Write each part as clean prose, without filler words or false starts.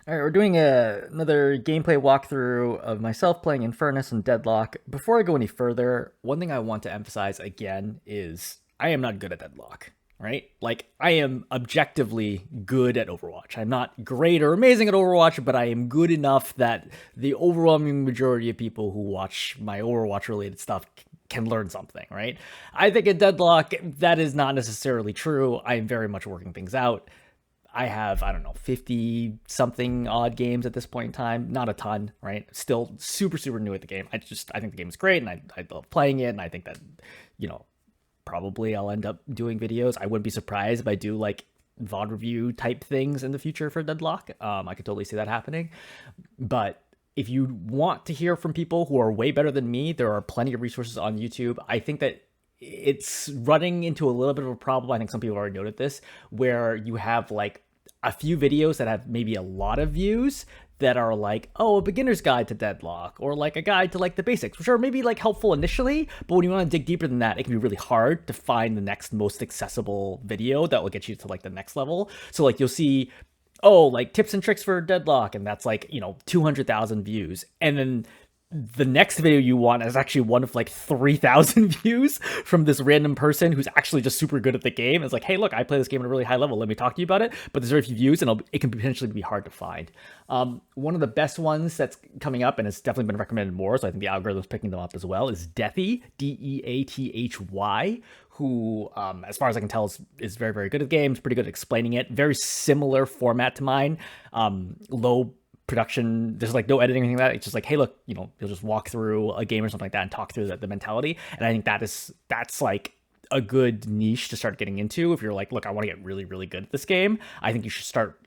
All right, we're doing another gameplay walkthrough of myself playing Infernus and Deadlock. Before I go any further, one thing I want to emphasize again is I am not good at Deadlock, right? Like, I am objectively good at Overwatch. I'm not great or amazing at Overwatch, but I am good enough that the overwhelming majority of people who watch my Overwatch related stuff can learn something, right? I think at Deadlock, that is not necessarily true. I am very much working things out. I have, I don't know, 50 something odd games at this point in time. Not a ton, right? Still super new at the game. I think the game is great and I love playing it. And I think that, you know, probably I'll end up doing videos. I wouldn't be surprised if I do like VOD review type things in the future for Deadlock. I could totally see that happening. But if you want to hear from people who are way better than me, there are plenty of resources on YouTube. I think that it's running into a little bit of a problem. I think some people have already noted this, where you have like a few videos that have maybe a lot of views that are like, oh, a beginner's guide to Deadlock, or like a guide to like the basics, which are maybe like helpful initially, but when you want to dig deeper than that, it can be really hard to find the next most accessible video that will get you to like the next level. So like you'll see, oh, like tips and tricks for Deadlock, and that's like, 200,000 views. And then the next video you want is actually one of like 3,000 views from this random person who's actually just super good at the game. It's like, hey, look, I play this game at a really high level. Let me talk to you about it. But there's very few views, and it can potentially be hard to find. One of the best ones that's coming up, and it's definitely been recommended more, so I think the algorithm's picking them up as well, is Deathy, Deathy, who, as far as I can tell, is very good at games, pretty good at explaining it. Very similar format to mine. Low production, there's like no editing or anything like that. It's just like, hey, look, you'll just walk through a game or something like that and talk through the mentality. And I think that's like a good niche to start getting into. If you're like, look, I want to get really good at this game, I think you should start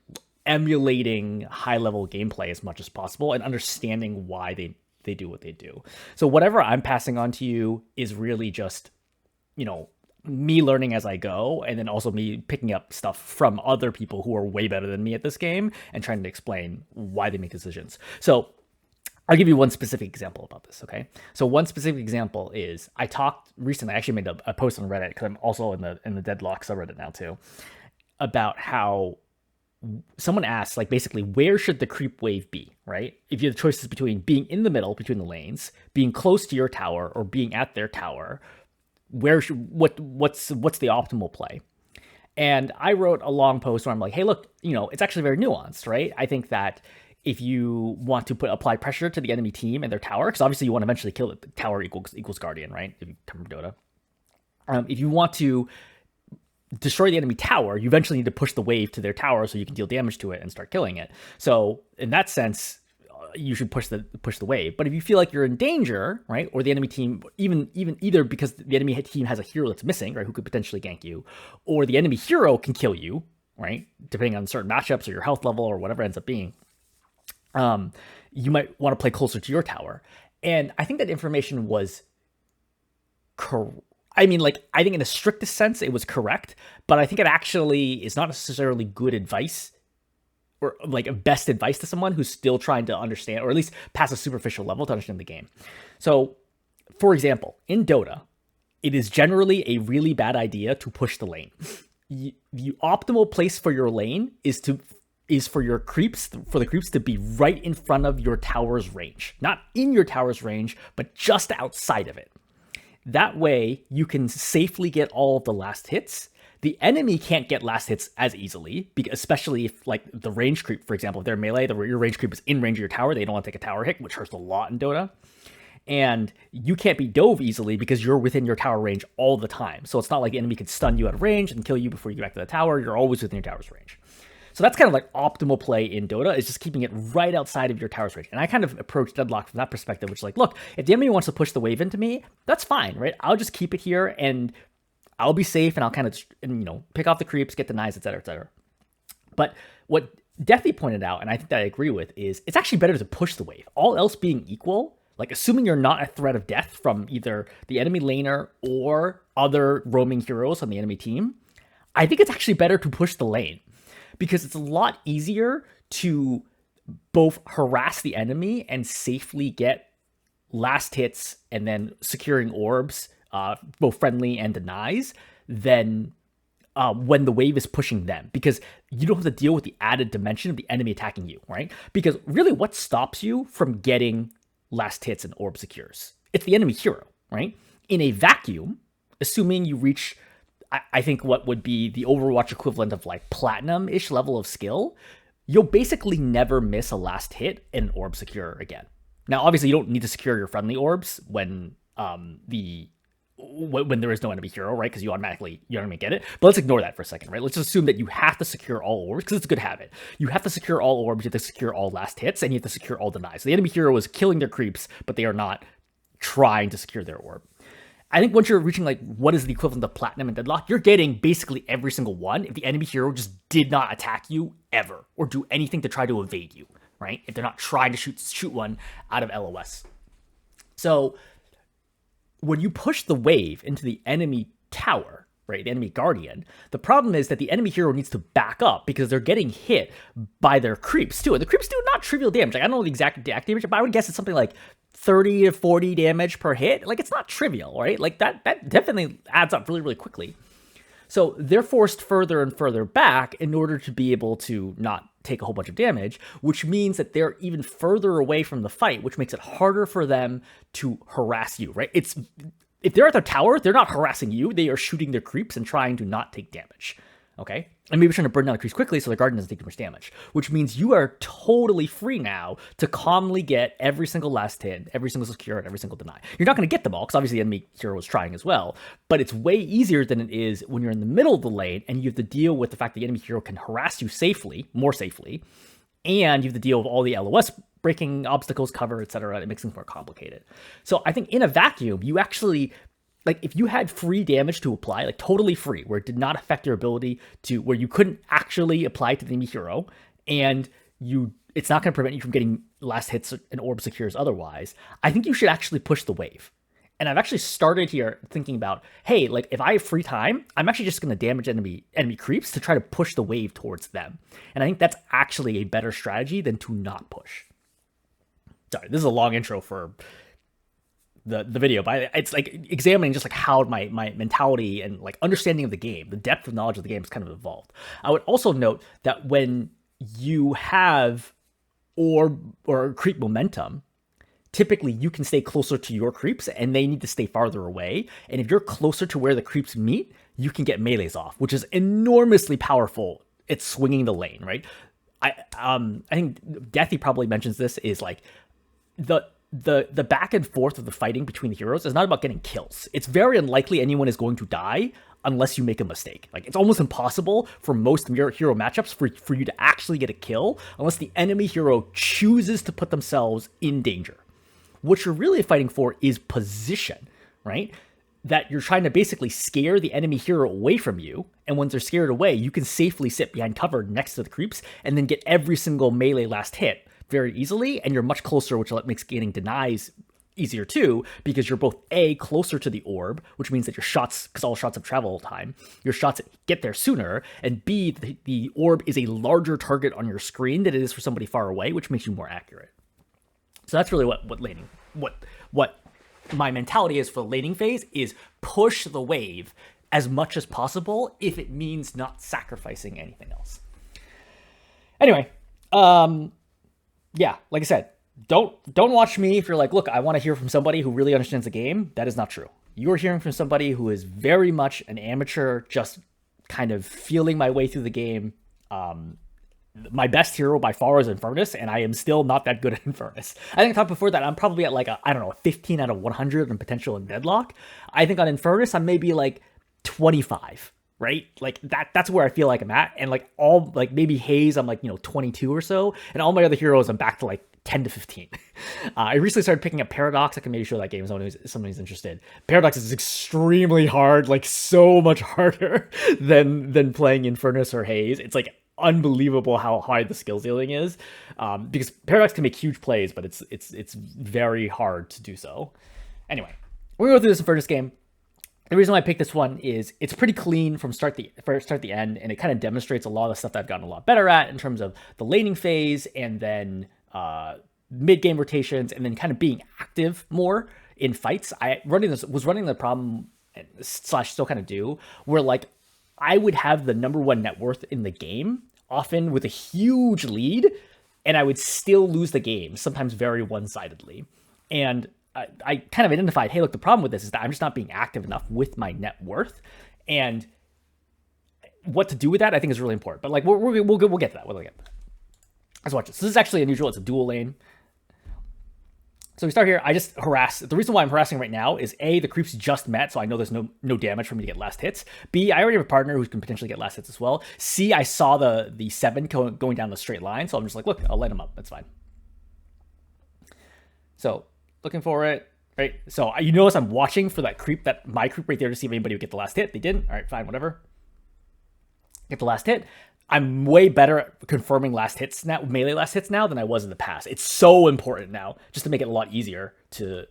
emulating high level gameplay as much as possible and understanding why they do what they do. So whatever I'm passing on to you is really just, me learning as I go, and then also me picking up stuff from other people who are way better than me at this game and trying to explain why they make decisions. So I'll give you one specific example about this, okay? So one specific example is I talked recently, I actually made a post on Reddit, because I'm also in the Deadlock subreddit now too, about how someone asked, like, basically, where should the creep wave be, right? If you have the choices between being in the middle between the lanes, being close to your tower, or being at their tower, what's the optimal play? And I wrote a long post where I'm like, hey, look, it's actually very nuanced, right? I think that if you want to apply pressure to the enemy team and their tower, because obviously you want to eventually kill it, the tower equals guardian, right? If you come from Dota. If you want to destroy the enemy tower, you eventually need to push the wave to their tower so you can deal damage to it and start killing it. So in that sense, you should push the wave. But if you feel like you're in danger, right, or the enemy team, even either because the enemy team has a hero that's missing, right, who could potentially gank you, or the enemy hero can kill you, right, depending on certain matchups or your health level or whatever it ends up being, you might want to play closer to your tower. And I think that information was correct. I mean, like, I think in the strictest sense it was correct, but I think it actually is not necessarily good advice, or like best advice to someone who's still trying to understand, or at least pass a superficial level to understand the game. So, for example, in Dota, it is generally a really bad idea to push the lane. The optimal place for your lane is for the creeps to be right in front of your tower's range. Not in your tower's range, but just outside of it. That way, you can safely get all of the last hits. The enemy can't get last hits as easily, especially if, like, the range creep, for example, if they're melee, your range creep is in range of your tower, they don't want to take a tower hit, which hurts a lot in Dota. And you can't be dove easily because you're within your tower range all the time. So it's not like the enemy can stun you out of range and kill you before you get back to the tower. You're always within your tower's range. So that's kind of like optimal play in Dota, is just keeping it right outside of your tower's range. And I kind of approach Deadlock from that perspective, which is like, look, if the enemy wants to push the wave into me, that's fine, right? I'll just keep it here and I'll be safe, and I'll kind of, pick off the creeps, get denies, etc., etc. But what Deathy pointed out, and I think that I agree with, is it's actually better to push the wave. All else being equal, like assuming you're not a threat of death from either the enemy laner or other roaming heroes on the enemy team, I think it's actually better to push the lane, because it's a lot easier to both harass the enemy and safely get last hits and then securing orbs, both friendly and denies, than when the wave is pushing them, because you don't have to deal with the added dimension of the enemy attacking you, right? Because really, what stops you from getting last hits and orb secures? It's the enemy hero, right? In a vacuum, assuming you reach, I think, what would be the Overwatch equivalent of like platinum-ish level of skill, you'll basically never miss a last hit and an orb secure again. Now, obviously, you don't need to secure your friendly orbs when when there is no enemy hero, right? Because you automatically get it. But let's ignore that for a second, right? Let's just assume that you have to secure all orbs, because it's a good habit. You have to secure all orbs, you have to secure all last hits, and you have to secure all denies. So the enemy hero is killing their creeps, but they are not trying to secure their orb. I think once you're reaching like what is the equivalent of platinum and deadlock, you're getting basically every single one if the enemy hero just did not attack you ever or do anything to try to evade you, right? If they're not trying to shoot one out of LOS. So when you push the wave into the enemy tower, right, the enemy guardian, the problem is that the enemy hero needs to back up because they're getting hit by their creeps too. And the creeps do not trivial damage. Like, I don't know the exact damage, but I would guess it's something like 30 to 40 damage per hit. Like, it's not trivial, right? Like, that definitely adds up really, really quickly. So they're forced further and further back in order to be able to not take a whole bunch of damage, which means that they're even further away from the fight, which makes it harder for them to harass you, right? If they're at their tower, they're not harassing you. They are shooting their creeps and trying to not take damage, okay? And maybe trying to burn down the creeps quickly so the guardian doesn't take too much damage, which means you are totally free now to calmly get every single last hit, every single secure, and every single deny. You're not going to get them all, because obviously the enemy hero is trying as well, but it's way easier than it is when you're in the middle of the lane and you have to deal with the fact that the enemy hero can harass you safely, more safely, and you have to deal with all the LOS breaking obstacles, cover, etc. It makes things more complicated. So I think in a vacuum, you actually, like, if you had free damage to apply, like totally free, where it did not affect your ability to, where you couldn't actually apply to the enemy hero, and it's not going to prevent you from getting last hits and orb secures otherwise, I think you should actually push the wave. And I've actually started here thinking about, hey, like, if I have free time, I'm actually just going to damage enemy creeps to try to push the wave towards them. And I think that's actually a better strategy than to not push. Sorry, this is a long intro for the video, but it's like examining just like how my mentality and like understanding of the game, the depth of knowledge of the game has kind of evolved. I would also note that when you have orb or creep momentum, typically you can stay closer to your creeps and they need to stay farther away. And if you're closer to where the creeps meet, you can get melees off, which is enormously powerful. It's swinging the lane, right? I think Deathy probably mentions this, is like the back and forth of the fighting between the heroes is not about getting kills. It's very unlikely anyone is going to die unless you make a mistake. Like, it's almost impossible for most hero matchups for you to actually get a kill unless the enemy hero chooses to put themselves in danger. What you're really fighting for is position, right? That you're trying to basically scare the enemy hero away from you, and once they're scared away, you can safely sit behind cover next to the creeps and then get every single melee last hit very easily, and you're much closer, which makes getting denies easier too, because you're both A, closer to the orb, which means that your shots, because all shots have travel time, your shots get there sooner, and B, the orb is a larger target on your screen than it is for somebody far away, which makes you more accurate. So that's really what my mentality is for the laning phase, is push the wave as much as possible if it means not sacrificing anything else. Anyway, yeah, like I said, don't watch me if you're like, look, I want to hear from somebody who really understands the game. That is not true. You're hearing from somebody who is very much an amateur, just kind of feeling my way through the game. My best hero by far is Infernus, and I am still not that good at Infernus. I think I talked before that I'm probably at like a 15 out of 100 on potential in Deadlock. I think on Infernus, I'm maybe like 25. Right? Like that's where I feel like I'm at. And like all, like maybe Haze, I'm like, 22 or so. And all my other heroes, I'm back to like 10 to 15. I recently started picking up Paradox. I can maybe show that game if somebody's interested. Paradox is extremely hard, like so much harder than playing Infernus or Haze. It's like unbelievable how high the skill ceiling is. Because Paradox can make huge plays, but it's very hard to do so. Anyway, we're gonna go through this Infernus game. The reason why I picked this one is it's pretty clean from start to end, and it kind of demonstrates a lot of the stuff that I've gotten a lot better at in terms of the laning phase, and then mid-game rotations, and then kind of being active more in fights. Was running the problem / still kind of do, where like I would have the number one net worth in the game, often with a huge lead, and I would still lose the game, sometimes very one-sidedly. And I kind of identified, hey, look, the problem with this is that I'm just not being active enough with my net worth. And what to do with that, I think, is really important. But like, we'll get to that. We'll get to that. Let's watch this. This is actually unusual. It's a dual lane. So we start here. I just harass. The reason why I'm harassing right now is A, the creeps just met, so I know there's no damage for me to get last hits. B, I already have a partner who can potentially get last hits as well. C, I saw the 7 going down the straight line, so I'm just like, look, I'll light him up. That's fine. So looking for it, right? So you notice I'm watching for that creep, my creep right there, to see if anybody would get the last hit. They didn't. All right, fine, whatever. Get the last hit. I'm way better at confirming last hits now, melee last hits now, than I was in the past. It's so important now, just to make it a lot easier to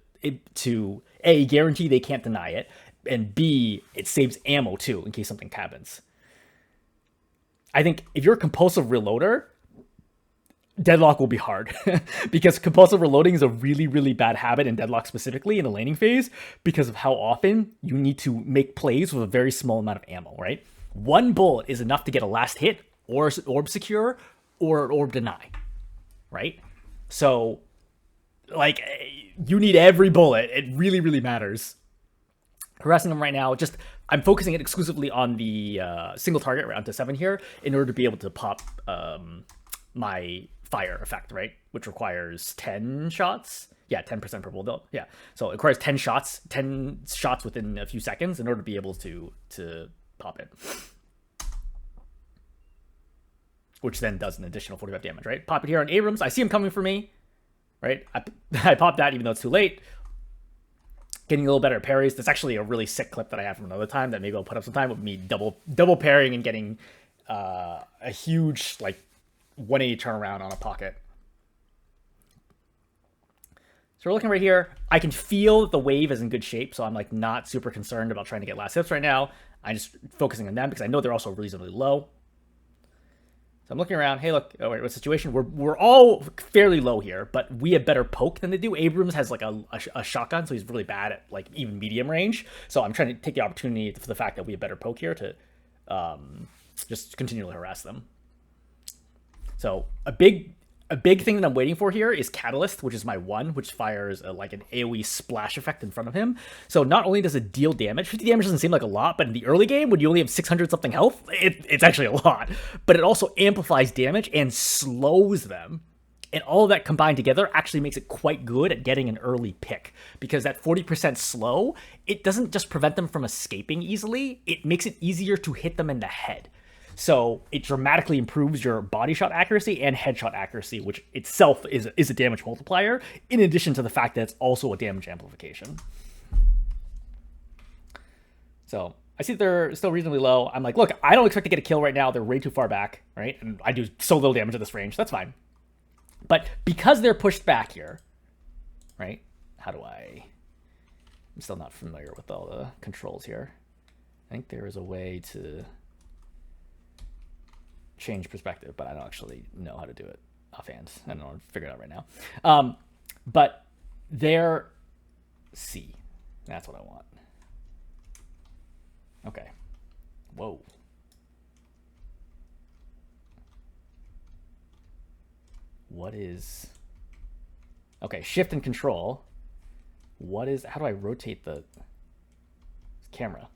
A, guarantee they can't deny it, and B, it saves ammo too in case something happens. I think if you're a compulsive reloader, Deadlock will be hard because compulsive reloading is a really, really bad habit in Deadlock, specifically in the laning phase, because of how often you need to make plays with a very small amount of ammo, right? One bullet is enough to get a last hit, or orb secure, or orb deny, right? So, like, you need every bullet. It really, really matters. Harassing them right now, I'm focusing it exclusively on the single target round to 7 here in order to be able to pop my fire effect, right? Which requires 10 shots. Yeah, 10% per bullet. Yeah, so it requires 10 shots within a few seconds in order to be able to pop it. Which then does an additional 45 damage, right? Pop it here on Abrams. I see him coming for me, right? I pop that even though it's too late. Getting a little better at parries. That's actually a really sick clip that I have from another time that maybe I'll put up sometime, with me double parrying and getting a huge, like, 180 turnaround on a pocket. So we're looking right here. I can feel the wave is in good shape, so I'm like not super concerned about trying to get last hits right now. I'm just focusing on them because I know they're also reasonably low. So I'm looking around. Hey, look, oh, wait, what situation? We're all fairly low here, but we have better poke than they do. Abrams has like a shotgun, so he's really bad at like even medium range. So I'm trying to take the opportunity for the fact that we have better poke here to just continually harass them. So a big thing that I'm waiting for here is Catalyst, which is my 1, which fires like an AoE splash effect in front of him. So not only does it deal damage, 50 damage doesn't seem like a lot, but in the early game, when you only have 600 something health, it's actually a lot. But it also amplifies damage and slows them. And all of that combined together actually makes it quite good at getting an early pick, because that 40% slow, it doesn't just prevent them from escaping easily, it makes it easier to hit them in the head. So it dramatically improves your body shot accuracy and headshot accuracy, which itself is a damage multiplier, in addition to the fact that it's also a damage amplification. So I see they're still reasonably low. I'm like, look, I don't expect to get a kill right now. They're way too far back, right? And I do so little damage at this range. That's fine. But because they're pushed back here, right? I'm still not familiar with all the controls here. I think there is a way to change perspective, but I don't actually know how to do it offhand. I don't know how to figure it out right now. But they're C. That's what I want. Okay. Whoa. What is... Okay, shift and control. How do I rotate the camera?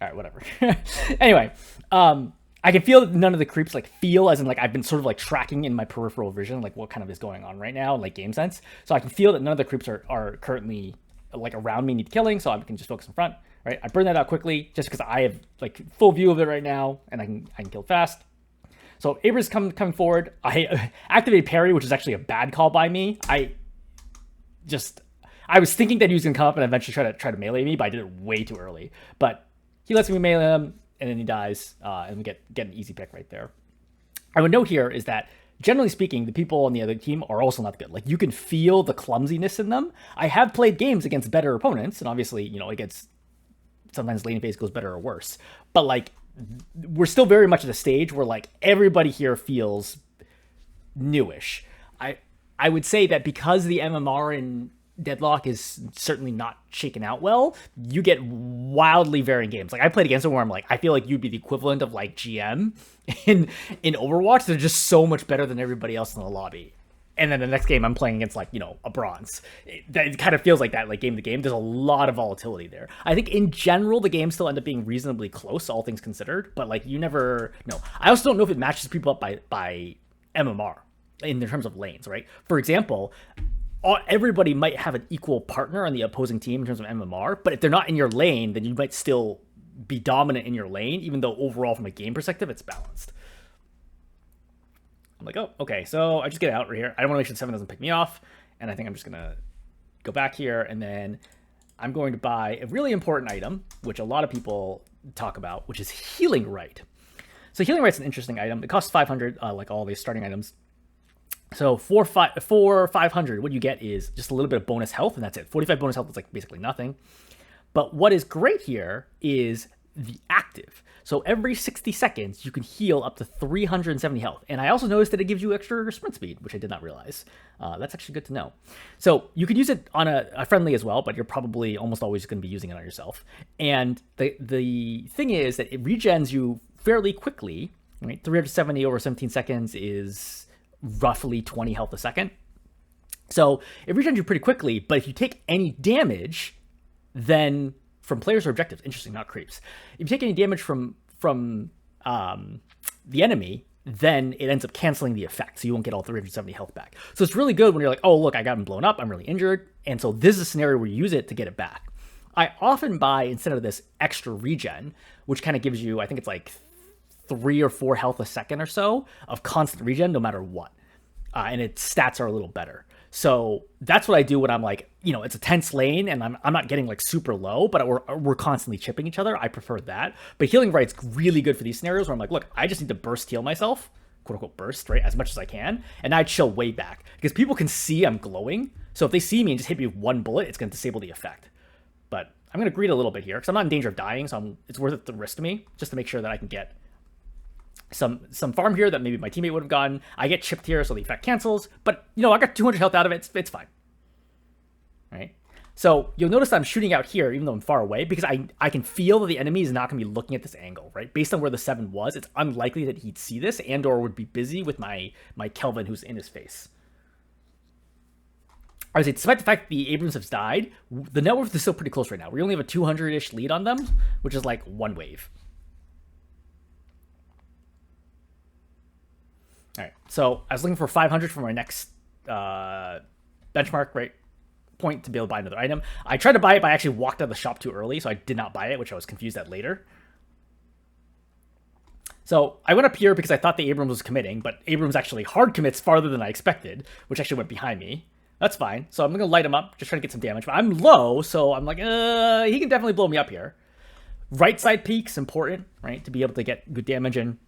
All right, whatever. Anyway, I can feel that none of the creeps feel as in I've been sort of tracking in my peripheral vision what kind of is going on right now, game sense. So I can feel that none of the creeps are currently around me, need killing, so I can just focus in front. Right, I burn that out quickly just because I have full view of it right now, and I can kill fast. So Abra's coming forward. I activate parry, which is actually a bad call by me. I was thinking that he was gonna come up and eventually try to melee me, but I did it way too early. But he lets me melee him, and then he dies, and we get an easy pick right there. I would note here is that, generally speaking, the people on the other team are also not good. You can feel the clumsiness in them. I have played games against better opponents, and obviously, against sometimes laning phase goes better or worse. But we're still very much at a stage where everybody here feels newish. I would say that because the MMR in Deadlock is certainly not shaken out well, you get wildly varying games. Like I played against it where I'm like, I feel like you'd be the equivalent of like GM in Overwatch. They're just so much better than everybody else in the lobby. And then the next game I'm playing against like, a bronze. It kind of feels like that, like game to game. There's a lot of volatility there. I think in general, the games still end up being reasonably close, all things considered. But like you never know. I also don't know if it matches people up by MMR in terms of lanes, right? For example, everybody might have an equal partner on the opposing team in terms of MMR, but if they're not in your lane, then you might still be dominant in your lane, even though overall from a game perspective, it's balanced. I'm like, oh, okay, so I just get out right here. I don't want to make sure 7 doesn't pick me off, and I think I'm just going to go back here, and then I'm going to buy a really important item, which a lot of people talk about, which is Healing Right. So Healing Right's an interesting item. It costs 500, like all these starting items. So for 500, what you get is just a little bit of bonus health, and that's it. 45 bonus health is like basically nothing. But what is great here is the active. So every 60 seconds, you can heal up to 370 health. And I also noticed that it gives you extra sprint speed, which I did not realize. That's actually good to know. So you could use it on a friendly as well, but you're probably almost always going to be using it on yourself. And the thing is that it regens you fairly quickly. Right? 370 over 17 seconds is roughly 20 health a second. So it regens you pretty quickly, but if you take any damage, then from players or objectives, interesting, not creeps. If you take any damage from the enemy, then it ends up canceling the effect, so you won't get all 370 health back. So it's really good when you're like, oh, look, I got him blown up, I'm really injured, and so this is a scenario where you use it to get it back. I often buy, instead of this, extra regen, which kind of gives you, I think it's like 3 or 4 health a second or so of constant regen no matter what. And its stats are a little better. So that's what I do when I'm like, it's a tense lane and I'm not getting like super low, but we're constantly chipping each other. I prefer that. But Healing Right's really good for these scenarios where I'm like, look, I just need to burst heal myself, quote unquote burst, right, as much as I can, and I chill way back because people can see I'm glowing. So if they see me and just hit me with one bullet, it's going to disable the effect. But I'm going to greed a little bit here because I'm not in danger of dying, so it's worth it the risk to me just to make sure that I can get some farm here that maybe my teammate would have gotten. I get chipped here, so the effect cancels. But, I got 200 health out of it. It's fine. Right? So you'll notice I'm shooting out here, even though I'm far away, because I can feel that the enemy is not going to be looking at this angle, right? Based on where the 7 was, it's unlikely that he'd see this and or would be busy with my Kelvin who's in his face. I would say, despite the fact that the Abrams have died, the net worth is still pretty close right now. We only have a 200-ish lead on them, which is like one wave. All right, so I was looking for 500 for my next benchmark point to be able to buy another item. I tried to buy it, but I actually walked out of the shop too early, so I did not buy it, which I was confused at later. So I went up here because I thought the Abrams was committing, but Abrams actually hard commits farther than I expected, which actually went behind me. That's fine. So I'm going to light him up, just trying to get some damage. But I'm low, so I'm like, he can definitely blow me up here. Right side peek's important, right, to be able to get good damage in.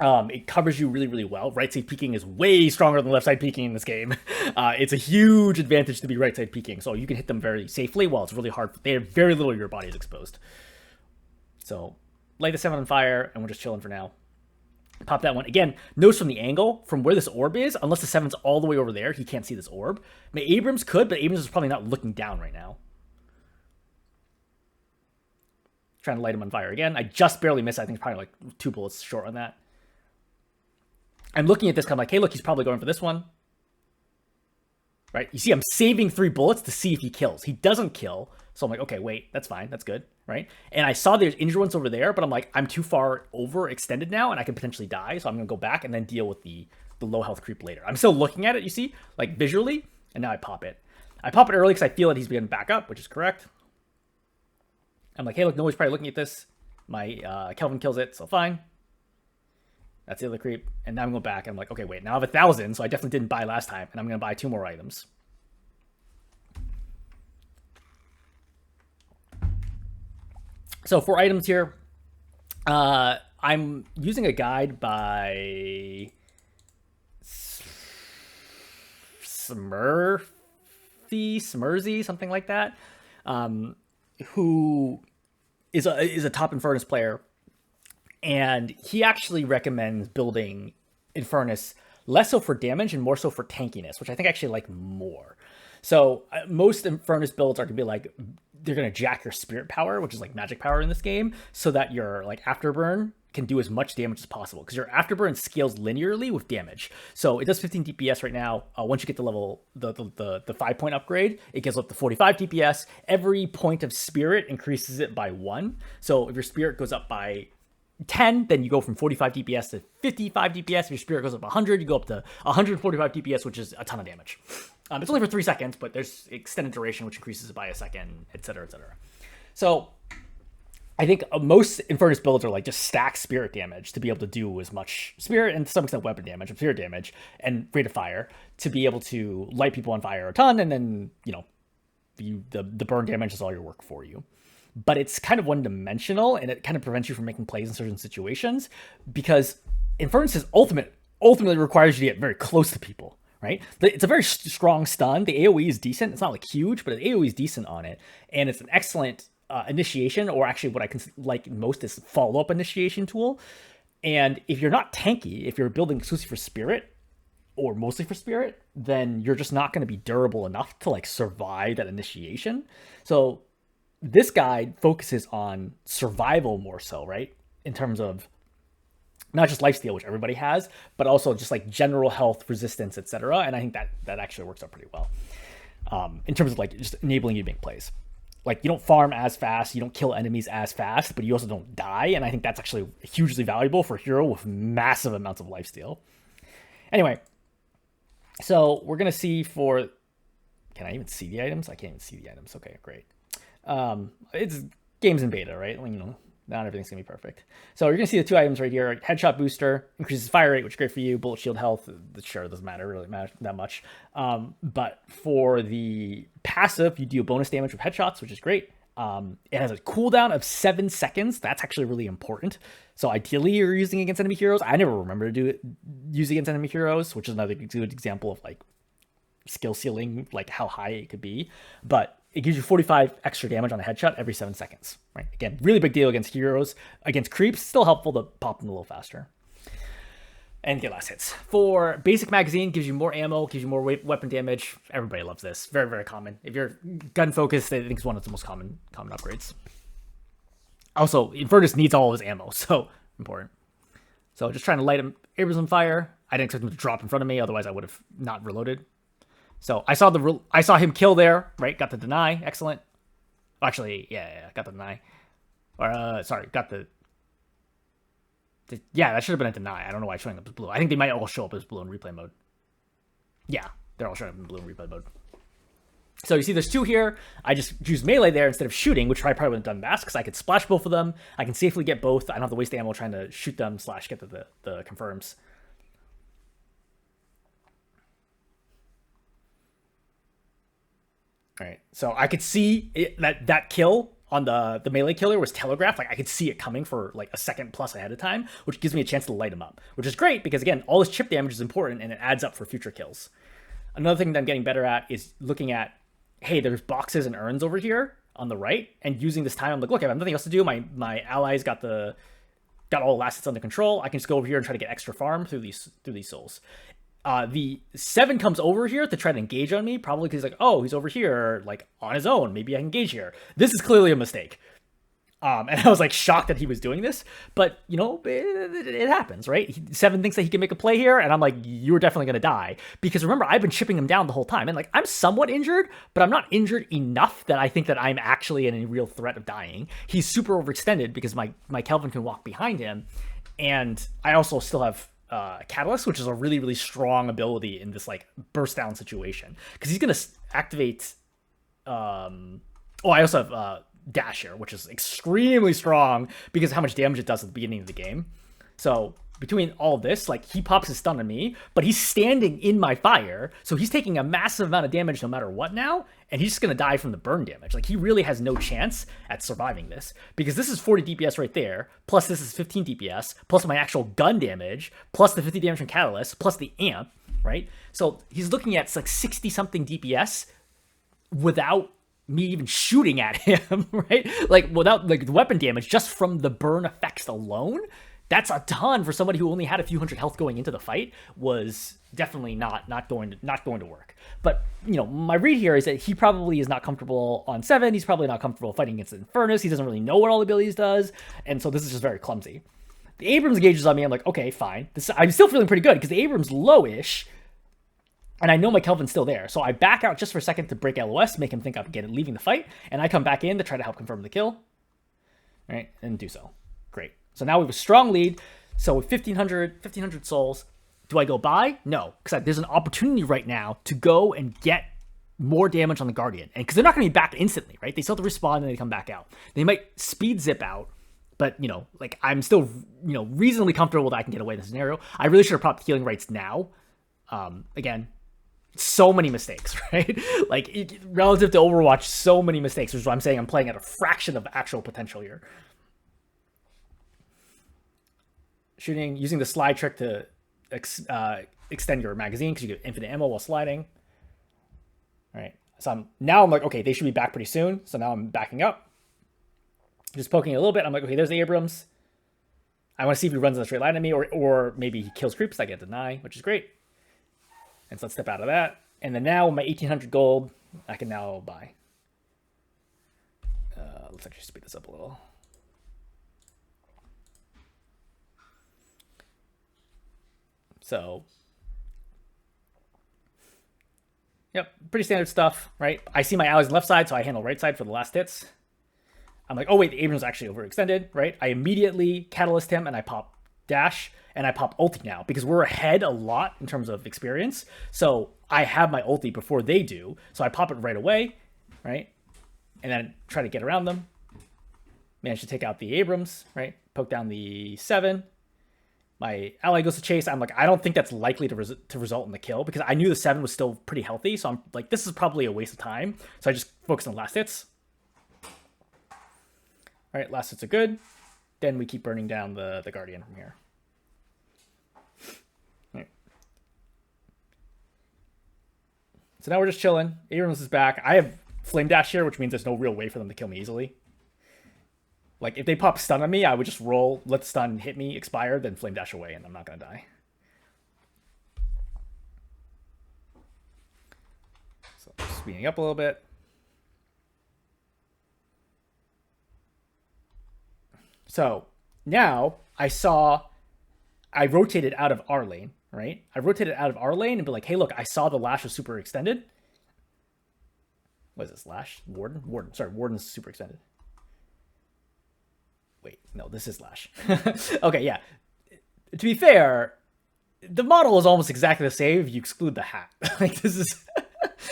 It covers you really, really well. Right side peeking is way stronger than left side peeking in this game. It's a huge advantage to be right side peeking, so you can hit them very safely while it's really hard. They have very little of your body is exposed. So light the 7 on fire, and we're just chilling for now. Pop that one. Again, notice from the angle, from where this orb is, unless the 7's all the way over there, he can't see this orb. I mean, Abrams could, but Abrams is probably not looking down right now. Trying to light him on fire again. I just barely missed. I think probably like 2 bullets short on that. I'm looking at this, kind of like, hey, look, he's probably going for this one. Right? You see, I'm saving 3 bullets to see if he kills. He doesn't kill. So I'm like, okay, wait, that's fine. That's good. Right? And I saw there's injured ones over there, but I'm like, I'm too far overextended now, and I can potentially die. So I'm going to go back and then deal with the low health creep later. I'm still looking at it, you see, like visually, and now I pop it. I pop it early because I feel that he's going to back up, which is correct. I'm like, hey, look, nobody's probably looking at this. My Kelvin kills it, so fine. That's the other creep. And now I'm going back. And I'm like, okay, wait, now I have 1,000. So I definitely didn't buy last time. And I'm going to buy 2 more items. So 4 items here. I'm using a guide by Smurzy, something like that. Who is a top Infernus player. And he actually recommends building Infernus less so for damage and more so for tankiness, which I think I actually like more. So most Infernus builds are gonna be like they're gonna jack your spirit power, which is like magic power in this game, so that your like afterburn can do as much damage as possible because your afterburn scales linearly with damage. So it does 15 DPS right now. Once you get the level, the 5-point upgrade, it gets up to 45 DPS. Every point of spirit increases it by 1. So if your spirit goes up by 10, then you go from 45 DPS to 55 DPS. If your spirit goes up 100, you go up to 145 DPS, which is a ton of damage. It's only for 3 seconds, but there's extended duration, which increases it by a second, etc., etc. So I think most Infernus builds are like just stack spirit damage to be able to do as much spirit and to some extent weapon damage and spirit damage and rate of fire to be able to light people on fire a ton, and then the burn damage is all your work for you. But it's kind of one-dimensional, and it kind of prevents you from making plays in certain situations because Infernus' ultimately requires you to get very close to people, right? It's a very strong stun. The AoE is decent. It's not like huge, but the AoE is decent on it, and it's an excellent initiation, or actually what I can like most is follow-up initiation tool. And if you're not tanky, if you're building exclusively for spirit or mostly for spirit, then you're just not going to be durable enough to like survive that initiation. So this guide focuses on survival more so, right? In terms of not just lifesteal, which everybody has, but also just like general health, resistance, etc. And I think that actually works out pretty well in terms of like just enabling you to make plays. Like you don't farm as fast, you don't kill enemies as fast, but you also don't die. And I think that's actually hugely valuable for a hero with massive amounts of lifesteal. Anyway, so we're going to see for... Can I even see the items? I can't even see the items. Okay, great. It's games in beta, right? Not everything's going to be perfect. So you're going to see the 2 items right here. Headshot booster increases fire rate, which is great for you. Bullet shield health, sure, doesn't really matter that much. But for the passive, you deal bonus damage with headshots, which is great. It has a cooldown of 7 seconds. That's actually really important. So ideally, you're using against enemy heroes. I never remember to use against enemy heroes, which is another good example of like skill ceiling, like how high it could be. But it gives you 45 extra damage on a headshot every 7 seconds, right? Again, really big deal against heroes. Against creeps, still helpful to pop them a little faster. And get less hits. For basic magazine, gives you more ammo, gives you more weapon damage. Everybody loves this. Very, very common. If you're gun focused, I think it's one of the most common upgrades. Also, Infernus needs all of his ammo, so important. So just trying to light him Abrams on fire. I didn't expect him to drop in front of me, otherwise I would have not reloaded. So I saw him kill there, right? Got the deny, excellent. Actually, yeah, got the deny. Or sorry, got the yeah, that should have been a deny. I don't know why it's showing up as blue. I think they might all show up as blue in replay mode. Yeah, they're all showing up in blue in replay mode. So you see there's 2 here. I just used melee there instead of shooting, which I probably would have done best because I could splash both of them. I can safely get both. I don't have to waste ammo trying to shoot them / get the confirms. All right, so I could see that kill on the melee killer was telegraphed. Like I could see it coming for like a second plus ahead of time, which gives me a chance to light him up, which is great because again, all this chip damage is important and it adds up for future kills. Another thing that I'm getting better at is looking at, hey, there's boxes and urns over here on the right, and using this time, I'm like, look, I have nothing else to do. My allies got all the assets under control. I can just go over here and try to get extra farm through these souls. The 7 comes over here to try to engage on me, probably because he's like, oh, he's over here, like, on his own. Maybe I can engage here. This is clearly a mistake. And I was, like, shocked that he was doing this. But, it happens, right? 7 thinks that he can make a play here, and I'm like, you're definitely going to die. Because remember, I've been chipping him down the whole time. And, like, I'm somewhat injured, but I'm not injured enough that I think that I'm actually in a real threat of dying. He's super overextended because my Kelvin can walk behind him. And I also still have Catalyst, which is a really, really strong ability in this like burst down situation because he's gonna activate. I also have Dash here, which is extremely strong because of how much damage it does at the beginning of the game. So between all of this, like he pops his stun on me, but he's standing in my fire, so he's taking a massive amount of damage no matter what now, and he's just gonna die from the burn damage. Like he really has no chance at surviving this because this is 40 DPS right there, plus this is 15 DPS, plus my actual gun damage, plus the 50 damage from Catalyst, plus the amp, right? So he's looking at like 60 something DPS without me even shooting at him, right? Like without like the weapon damage just from the burn effects alone. That's a ton for somebody who only had a few hundred health going into the fight. Was definitely not going to work. But my read here is that he probably is not comfortable on 7. He's probably not comfortable fighting against Infernus. He doesn't really know what all the abilities does, and so this is just very clumsy. The Abrams engages on me. I'm like, okay, fine. I'm still feeling pretty good because the Abrams low-ish, and I know my Kelvin's still there. So I back out just for a second to break LOS, make him think I'm leaving the fight, and I come back in to try to help confirm the kill, right, and do so. Great. So now we have a strong lead. So with 1,500 souls, do I go buy? No, because there's an opportunity right now to go and get more damage on the Guardian, and because they're not going to be back instantly, right? They still have to respawn and they come back out. They might speed zip out. But, I'm still, reasonably comfortable that I can get away in this scenario. I really should have propped healing rights now. Again, so many mistakes, right? Relative to Overwatch, so many mistakes, which is why I'm saying I'm playing at a fraction of actual potential here. Using the slide trick to extend your magazine because you get infinite ammo while sliding. All right. So I'm like, okay, they should be back pretty soon. So now I'm backing up. Just poking a little bit. I'm like, okay, there's the Abrams. I want to see if he runs in a straight line at me, or maybe he kills creeps. I get deny, which is great. And so let's step out of that. And then now with my 1,800 gold, I can now buy. Let's actually speed this up a little. So, yep, pretty standard stuff, right? I see my allies on the left side, so I handle right side for the last hits. I'm like, oh wait, the Abrams actually overextended, right? I immediately catalyst him and I pop dash and I pop ulti now because we're ahead a lot in terms of experience. So I have my ulti before they do. So I pop it right away, right? And then try to get around them. Manage to take out the Abrams, right? Poke down the 7. My ally goes to chase. I'm like, I don't think that's likely to result in the kill because I knew the 7 was still pretty healthy. So I'm like, this is probably a waste of time. So I just focus on last hits. All right, last hits are good. Then we keep burning down the Guardian from here. All right. So now we're just chilling. Abrams is back. I have Flame Dash here, which means there's no real way for them to kill me easily. Like, if they pop stun on me, I would just roll, let the stun hit me, expire, then Flame Dash away, and I'm not going to die. So, speeding up a little bit. So now I rotated out of our lane, right? I rotated out of our lane and be like, hey, look, I saw the Lash was super extended. What is this, Lash? Warden? Warden. Sorry, Warden's super extended. Wait, no, this is Lash. Okay, yeah. To be fair, the model is almost exactly the same if you exclude the hat. Like, this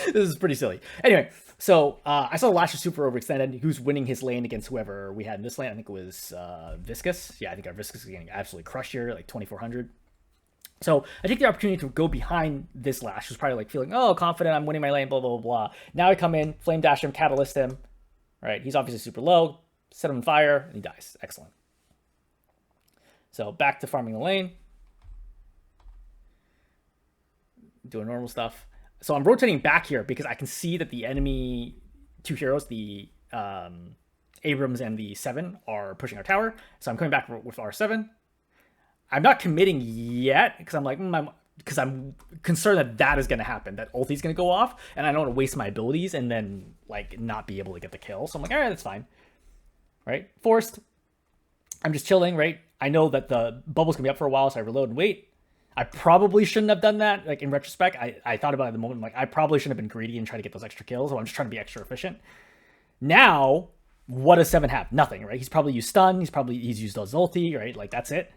is pretty silly. Anyway, so I saw the Lash is super overextended. He was winning his lane against whoever we had in this lane. I think it was Viscous. Yeah, I think our Viscous is getting absolutely crushed here, like 2,400. So I take the opportunity to go behind this Lash, who's probably like feeling, oh, confident, I'm winning my lane, blah, blah, blah, blah. Now I come in, Flame Dash him, Catalyst him. Right, he's obviously super low. Set him on fire, and he dies. Excellent. So back to farming the lane. Doing normal stuff. So I'm rotating back here because I can see that the enemy 2 heroes, the Abrams and the 7, are pushing our tower. So I'm coming back with R7. I'm not committing yet because I'm like, because I'm concerned that is going to happen, that ulti's going to go off, and I don't want to waste my abilities and then like not be able to get the kill. So I'm like, all right, that's fine. Right? Forced. I'm just chilling, right? I know that the bubble's going to be up for a while, so I reload and wait. I probably shouldn't have done that. Like, in retrospect, I thought about it at the moment. Like, I probably shouldn't have been greedy and try to get those extra kills. So I'm just trying to be extra efficient. Now, what does 7 have? Nothing, right? He's probably used stun. He's used his ulti, right? Like, that's it.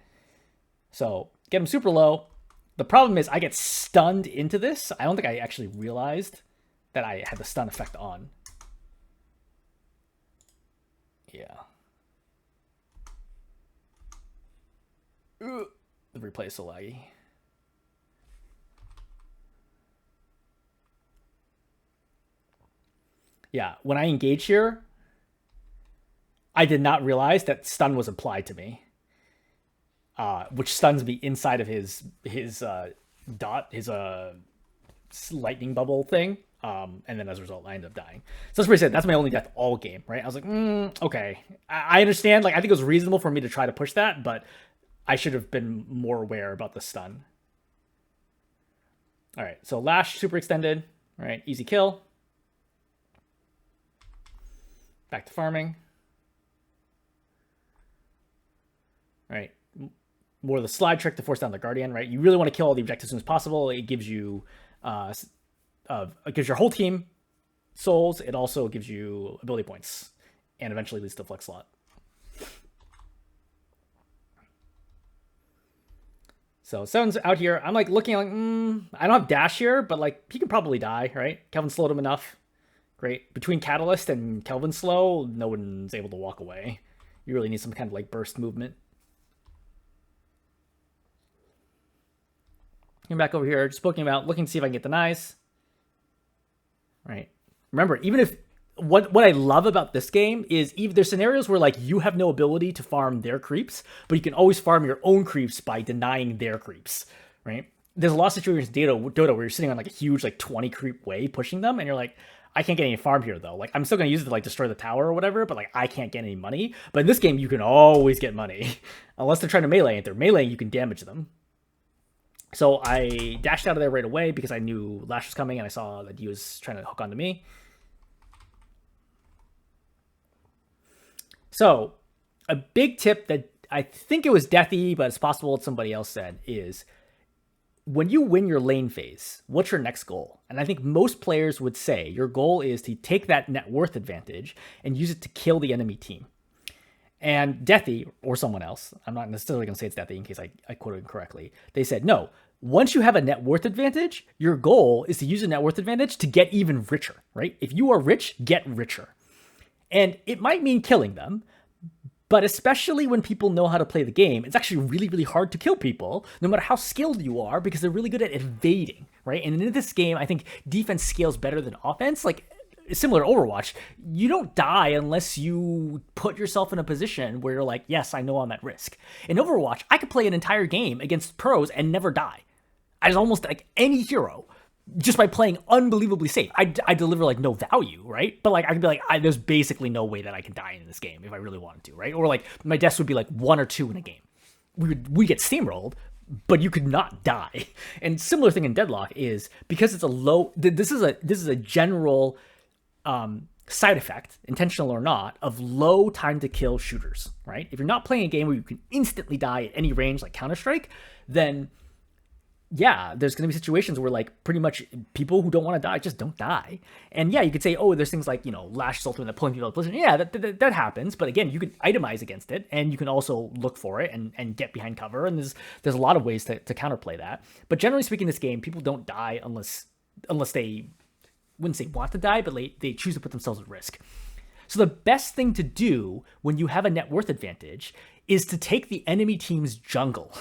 So, get him super low. The problem is I get stunned into this. I don't think I actually realized that I had the stun effect on. Yeah. Ooh, the replay is so laggy. Yeah, when I engage here, I did not realize that stun was applied to me. Which stuns me inside of his lightning bubble thing. And then as a result, I ended up dying. So that's pretty sad. That's my only death all game, right? I was like, okay. I understand. Like, I think it was reasonable for me to try to push that, but I should have been more aware about the stun. All right, so Lash super extended. All right, easy kill. Back to farming. All right, more of the slide trick to force down the Guardian, right? You really want to kill all the objectives as soon as possible. It gives you, it gives your whole team souls. It also gives you ability points, and eventually leads to flex slot. So Seven's out here. I'm like looking like, I don't have dash here, but like he can probably die, right? Kelvin slowed him enough. Great. Between Catalyst and Kelvin slow, no one's able to walk away. You really need some kind of like burst movement. Come back over here, just poking him out, looking to see if I can get denies. Right. Remember, even if what I love about this game is even there's scenarios where like you have no ability to farm their creeps, but you can always farm your own creeps by denying their creeps, right? There's a lot of situations in Dota where you're sitting on like a huge like 20 creep wave pushing them, and you're like, I can't get any farm here though. Like I'm still gonna use it to like destroy the tower or whatever, but like I can't get any money. But in this game, you can always get money unless they're trying to melee. If they're meleeing, you can damage them. So I dashed out of there right away because I knew Lash was coming and I saw that he was trying to hook onto me. So a big tip that I think it was Deathy, but it's possible that somebody else said, is when you win your lane phase, what's your next goal? And I think most players would say your goal is to take that net worth advantage and use it to kill the enemy team. And Deathy, or someone else, I'm not necessarily going to say it's Deathy in case I quoted incorrectly, they said, no, once you have a net worth advantage, your goal is to use a net worth advantage to get even richer, right? If you are rich, get richer. And it might mean killing them, but especially when people know how to play the game, it's actually really, really hard to kill people, no matter how skilled you are, because they're really good at evading, right? And in this game, I think defense scales better than offense. Like, similar to Overwatch, you don't die unless you put yourself in a position where you're like, yes, I know I'm at risk. In Overwatch, I could play an entire game against pros and never die. I was almost like any hero, just by playing unbelievably safe. I deliver like no value, right? But like I could be like, there's basically no way that I can die in this game if I really wanted to, right? Or like my deaths would be like 1 or 2 in a game. We get steamrolled, but you could not die. And similar thing in Deadlock is because it's a low. This is a general side effect, intentional or not, of low time to kill shooters, right? If you're not playing a game where you can instantly die at any range like Counter-Strike, then yeah, there's going to be situations where like pretty much people who don't want to die just don't die. And yeah, you could say, oh, there's things like, Lash ultimate that pulling people out of position. Yeah, that happens. But again, you can itemize against it, and you can also look for it and get behind cover. And there's a lot of ways to counterplay that. But generally speaking, this game, people don't die unless they wouldn't say want to die, but they choose to put themselves at risk. So the best thing to do when you have a net worth advantage is to take the enemy team's jungle.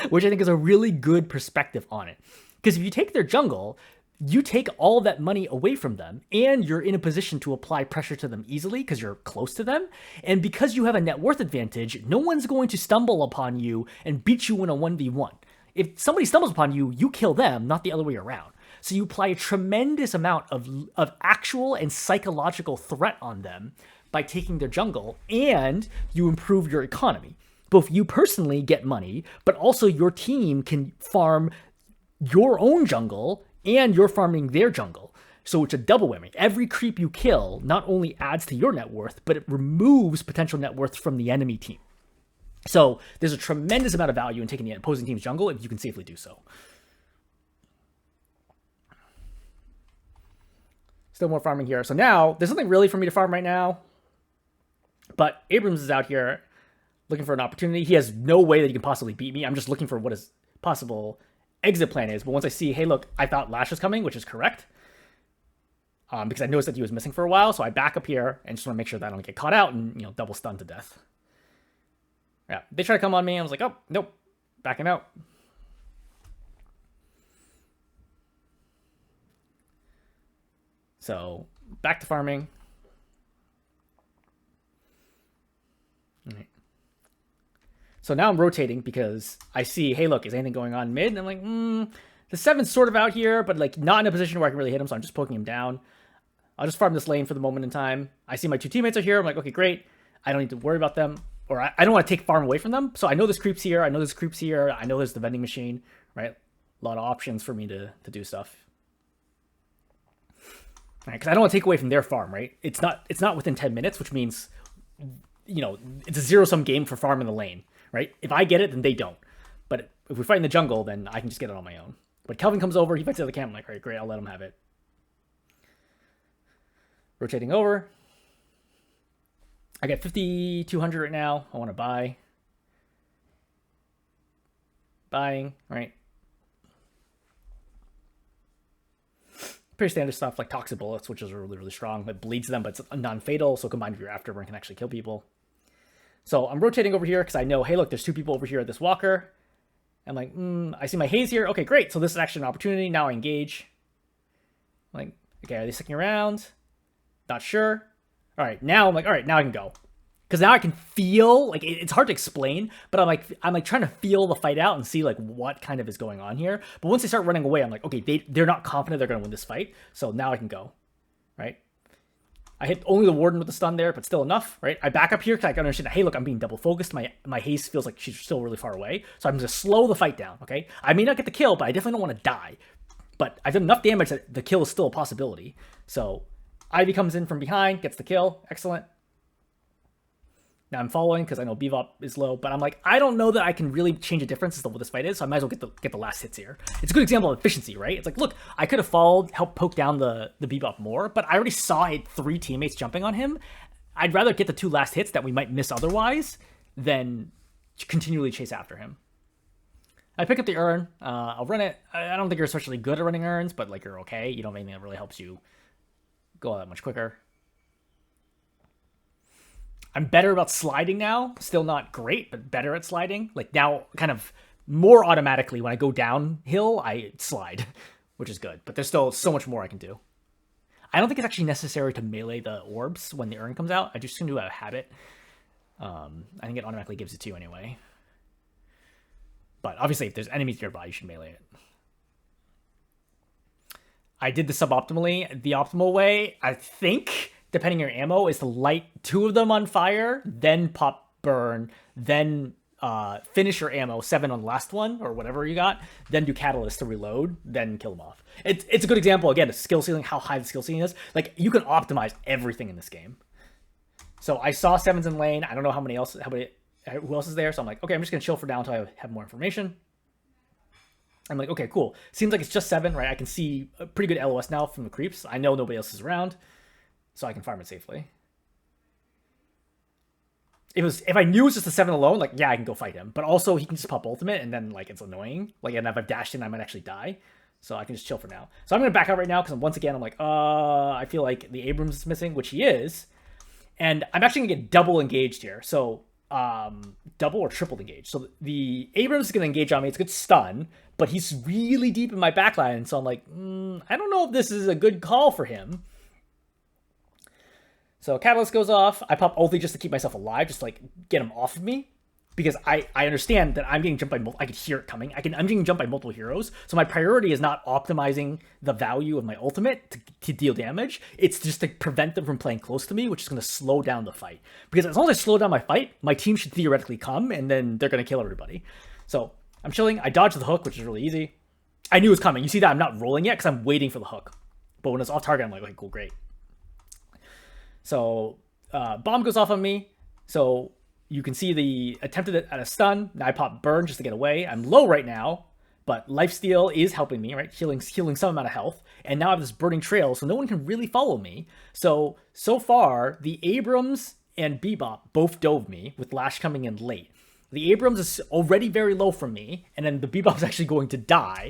Which I think is a really good perspective on it. Because if you take their jungle, you take all that money away from them, and you're in a position to apply pressure to them easily because you're close to them. And because you have a net worth advantage, no one's going to stumble upon you and beat you in a 1v1. If somebody stumbles upon you, you kill them, not the other way around. So you apply a tremendous amount of actual and psychological threat on them by taking their jungle, and you improve your economy. Both you personally get money, but also your team can farm your own jungle and you're farming their jungle. So it's a double whammy. Every creep you kill not only adds to your net worth, but it removes potential net worth from the enemy team. So there's a tremendous amount of value in taking the opposing team's jungle if you can safely do so. Still more farming here. So now there's nothing really for me to farm right now, but Abrams is out here looking for an opportunity. He has no way that he can possibly beat me. I'm just looking for what his possible exit plan is. But once I see, hey, look, I thought Lash was coming, which is correct, because I noticed that he was missing for a while. So I back up here and just want to make sure that I don't get caught out and double stunned to death. Yeah, they try to come on me. I was like, oh, nope, backing out. So back to farming. All right. So now I'm rotating because I see, hey, look, is anything going on mid? And I'm like, the 7's sort of out here, but like not in a position where I can really hit him, so I'm just poking him down. I'll just farm this lane for the moment in time. I see my 2 teammates are here. I'm like, okay, great. I don't need to worry about them. or I don't want to take farm away from them. So I know there's creeps here. I know there's creeps here. I know there's the vending machine, right? A lot of options for me to do stuff. Right, because I don't want to take away from their farm, right? It's not within 10 minutes, which means, you know, it's a zero-sum game for farm in the lane, right? If I get it, then they don't. But if we fight in the jungle, then I can just get it on my own. But Kelvin comes over, he fights the other camp. I'm like, all right, great, I'll let him have it. Rotating over. I got 5,200 right now. I want to buy. Buying, right? Pretty standard stuff like toxic bullets, which is really, really strong. It bleeds them, but it's non-fatal, so combined with your afterburn can actually kill people. So I'm rotating over here because I know, hey, look, there's 2 people over here at this walker. I'm like, I see my haze here. Okay, great. So this is actually an opportunity. Now I engage. I'm like, okay, are they sticking around? Not sure. All right, now I'm like, all right, now I can go. Because now I can feel, like, it's hard to explain, but I'm like trying to feel the fight out and see like what kind of is going on here. But once they start running away, I'm like, okay, they're not confident they're going to win this fight. So now I can go, right? I hit only the warden with the stun there, but still enough, right? I back up here because I can understand that, hey, look, I'm being double focused. My haste feels like she's still really far away. So I'm going to slow the fight down, okay? I may not get the kill, but I definitely don't want to die. But I've done enough damage that the kill is still a possibility. So Ivy comes in from behind, gets the kill. Excellent. Now I'm following because I know Bebop is low, but I'm like, I don't know that I can really change a difference as to what this fight is, so I might as well get the last hits here. It's a good example of efficiency, right? It's like, look, I could have followed, helped poke down the Bebop more, but I already saw 3 teammates jumping on him. I'd rather get the 2 last hits that we might miss otherwise than continually chase after him. I pick up the urn. I'll run it. I don't think you're especially good at running urns, but like you're okay. You don't have anything that really helps you go that much quicker. I'm better about sliding now. Still not great, but better at sliding. Like now, kind of more automatically when I go downhill, I slide, which is good. But there's still so much more I can do. I don't think it's actually necessary to melee the orbs when the urn comes out. I just can do a habit. I think it automatically gives it to you anyway. But obviously, if there's enemies nearby, you should melee it. I did the suboptimally. The optimal way, I think, depending on your ammo, is to light 2 of them on fire, then pop burn, then finish your ammo, 7 on the last one, or whatever you got, then do catalyst to reload, then kill them off. It's a good example, again, of skill ceiling, how high the skill ceiling is. Like, you can optimize everything in this game. So I saw 7s in lane. I don't know who else is there, so I'm like, okay, I'm just going to chill for now until I have more information. I'm like, okay, cool. Seems like it's just 7, right? I can see a pretty good LOS now from the creeps. I know nobody else is around, so I can farm it safely. If I knew it was just a 7 alone, like, yeah, I can go fight him. But also, he can just pop ultimate, and then, like, it's annoying. Like, and if I've dashed in, I might actually die. So I can just chill for now. So I'm going to back out right now, because once again, I'm like, I feel like the Abrams is missing, which he is. And I'm actually going to get double engaged here. So, double or triple engaged. So the Abrams is going to engage on me. It's a good stun, but he's really deep in my backline. So I'm like, I don't know if this is a good call for him. So Catalyst goes off. I pop ulti just to keep myself alive, just to, like, get him off of me. Because I understand that I'm getting jumped by I could hear it coming. I'm getting jumped by multiple heroes. So my priority is not optimizing the value of my ultimate to deal damage. It's just to prevent them from playing close to me, which is going to slow down the fight. Because as long as I slow down my fight, my team should theoretically come, and then they're going to kill everybody. So I'm chilling. I dodged the hook, which is really easy. I knew it was coming. You see that I'm not rolling yet because I'm waiting for the hook. But when it's off target, I'm like, okay, cool, great. So bomb goes off on me. So you can see the attempted at a stun. Now I pop burn just to get away. I'm low right now, but lifesteal is helping me, right? Healing some amount of health. And now I have this burning trail, so no one can really follow me. So far, the Abrams and Bebop both dove me, with Lash coming in late. The Abrams is already very low from me, and then the Bebop's actually going to die.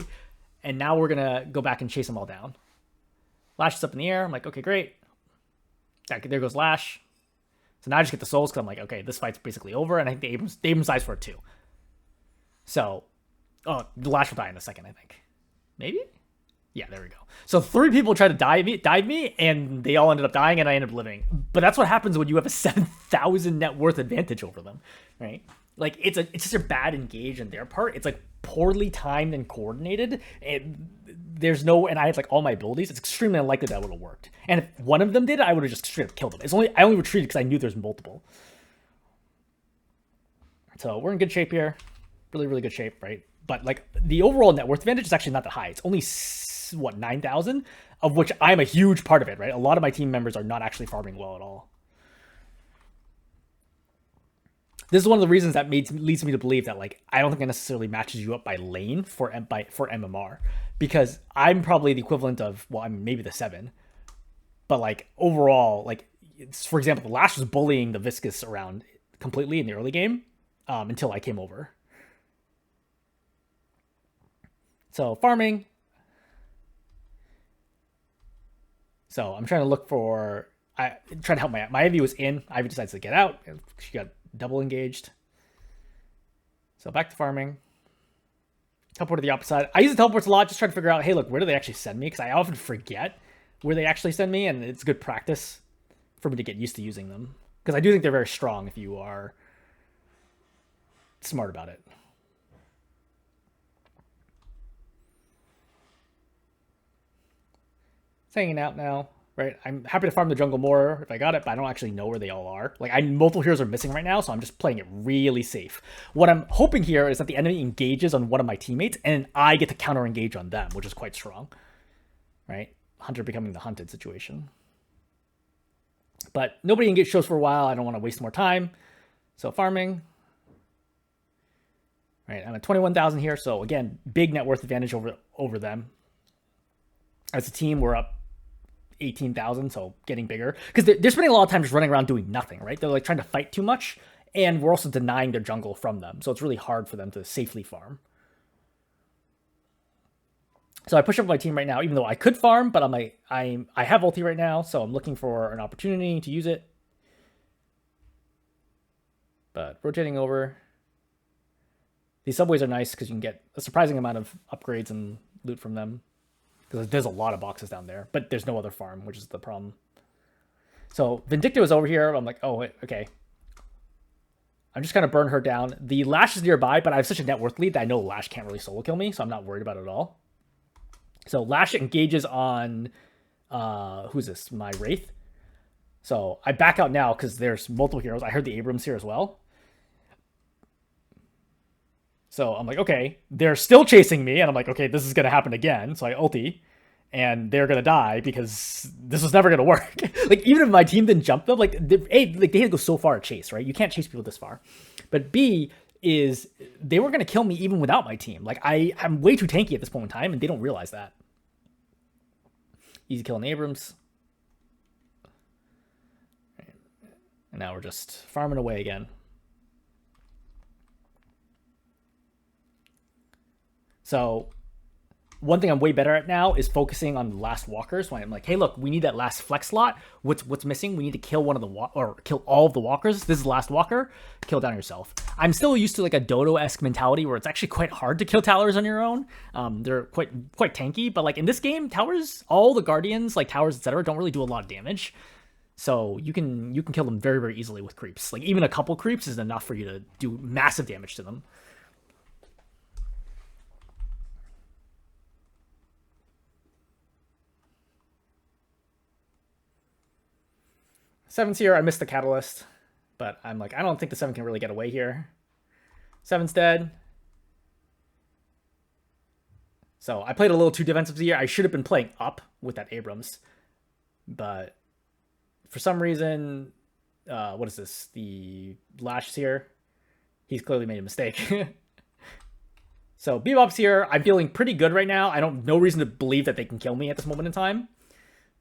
And now we're going to go back and chase them all down. Lash is up in the air. I'm like, okay, great. There goes Lash. So now I just get the souls because I'm like, okay, this fight's basically over, and I think the Abrams dies for it too. So, the Lash will die in a second, I think. Maybe? Yeah, there we go. So 3 people tried to dive me, and they all ended up dying, and I ended up living. But that's what happens when you have a 7,000 net worth advantage over them, right? Like, it's just a bad engage on their part. It's like poorly timed and coordinated. And I had like all my abilities. It's extremely unlikely that would have worked. And if one of them did, I would have just straight up killed them. I only retreated because I knew there's multiple. So we're in good shape here. Really, really good shape, right? But like the overall net worth advantage is actually not that high. It's only, what, 9,000, of which I'm a huge part of it, right? A lot of my team members are not actually farming well at all. This is one of the reasons that leads me to believe that like I don't think it necessarily matches you up by lane for MMR, because I'm probably the equivalent of, well, I'm maybe the 7, but like overall, like for example, the Lash was bullying the Viscous around completely in the early game until I came over. So farming. So I'm trying to look for. I trying to help my Ivy was in. Ivy decides to get out. She got double engaged. So back to farming. Teleport to the opposite side. I use the teleports a lot, just trying to figure out, hey, look, where do they actually send me? Because I often forget where they actually send me, and it's good practice for me to get used to using them. Because I do think they're very strong if you are smart about it. It's hanging out now, right? I'm happy to farm the jungle more if I got it, but I don't actually know where they all are. Like, multiple heroes are missing right now, so I'm just playing it really safe. What I'm hoping here is that the enemy engages on one of my teammates, and I get to counter-engage on them, which is quite strong, right? Hunter becoming the hunted situation. But nobody engaged shows for a while. I don't want to waste more time. So farming. Right, I'm at 21,000 here, so again, big net worth advantage over them. As a team, we're up 18,000, so getting bigger. Because they're spending a lot of time just running around doing nothing, right? They're like trying to fight too much, and we're also denying their jungle from them. So it's really hard for them to safely farm. So I push up my team right now, even though I could farm, but I have ulti right now, so I'm looking for an opportunity to use it. But rotating over. These subways are nice because you can get a surprising amount of upgrades and loot from them. Because there's a lot of boxes down there, but there's no other farm, which is the problem. So Vindicta is over here. I'm like, oh, wait, okay. I'm just going to burn her down. The Lash is nearby, but I have such a net worth lead that I know Lash can't really solo kill me, so I'm not worried about it at all. So Lash engages on, who's this? My Wraith. So I back out now because there's multiple heroes. I heard the Abrams here as well. So I'm like, okay, they're still chasing me. And I'm like, okay, this is going to happen again. So I ulti. And they're going to die because this was never going to work. Like, even if my team didn't jump them, like, A, like, they had to go so far to chase, right? You can't chase people this far. But B is they were going to kill me even without my team. Like, I'm way too tanky at this point in time, and they don't realize that. Easy killing Abrams. And now we're just farming away again. So one thing I'm way better at now is focusing on the last walkers. When I'm like, hey, look, we need that last flex slot. What's missing? We need to kill one of the or kill all of the walkers. This is the last walker. Kill down yourself. I'm still used to like a Dodo-esque mentality where it's actually quite hard to kill towers on your own. They're quite tanky, but like in this game, towers, all the guardians, like towers, etc., don't really do a lot of damage. So you can kill them very, very easily with creeps. Like even a couple creeps is enough for you to do massive damage to them. Seven's here. I missed the catalyst, but I'm like, I don't think the 7 can really get away here. 7's dead. So I played a little too defensively here. I should have been playing up with that Abrams, but for some reason, what is this? The Lash is here. He's clearly made a mistake. So Bebop's here. I'm feeling pretty good right now. I don't no reason to believe that they can kill me at this moment in time.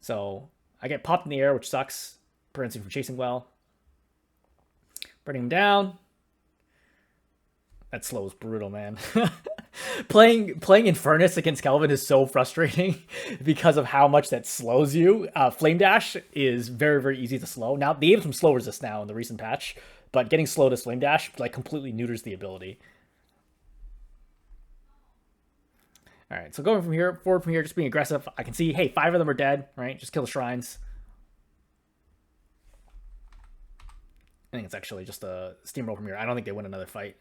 So I get popped in the air, which sucks. Prevents him from chasing well. Burning him down. That slow is brutal, man. playing Infernus against Kelvin is so frustrating because of how much that slows you. Flame Dash is very, very easy to slow. Now, they have some slow resist now in the recent patch, but getting slow to Flame Dash like completely neuters the ability. All right, so going forward from here, just being aggressive. I can see, hey, 5 of them are dead, right? Just kill the shrines. I think it's actually just a steamroll from here. I don't think they win another fight.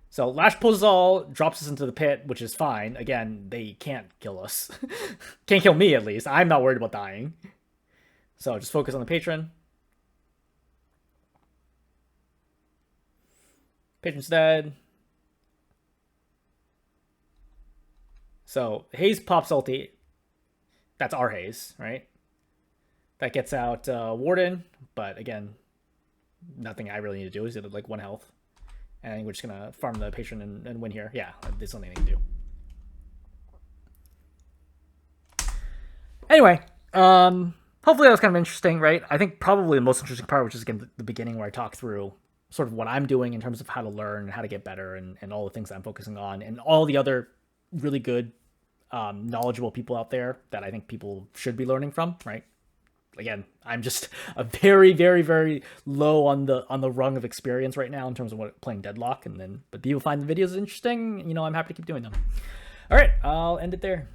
So Lash pulls us all, drops us into the pit, which is fine. Again, they can't kill us. Can't kill me, at least. I'm not worried about dying. So just focus on the patron. Patron's dead. So Haze pops ulti. That's our Haze, right? That gets out Warden, but again, nothing I really need to do. Is it like 1 health? And I think we're just gonna farm the Patron and win here. Yeah, there's something to do. Anyway, hopefully that was kind of interesting, right? I think probably the most interesting part, which is again the beginning where I talk through sort of what I'm doing in terms of how to learn and how to get better and all the things I'm focusing on and all the other really good, knowledgeable people out there that I think people should be learning from, right? Again, I'm just a very, very, very low on the rung of experience right now in terms of playing Deadlock, but people find the videos interesting. I'm happy to keep doing them. All right, I'll end it there.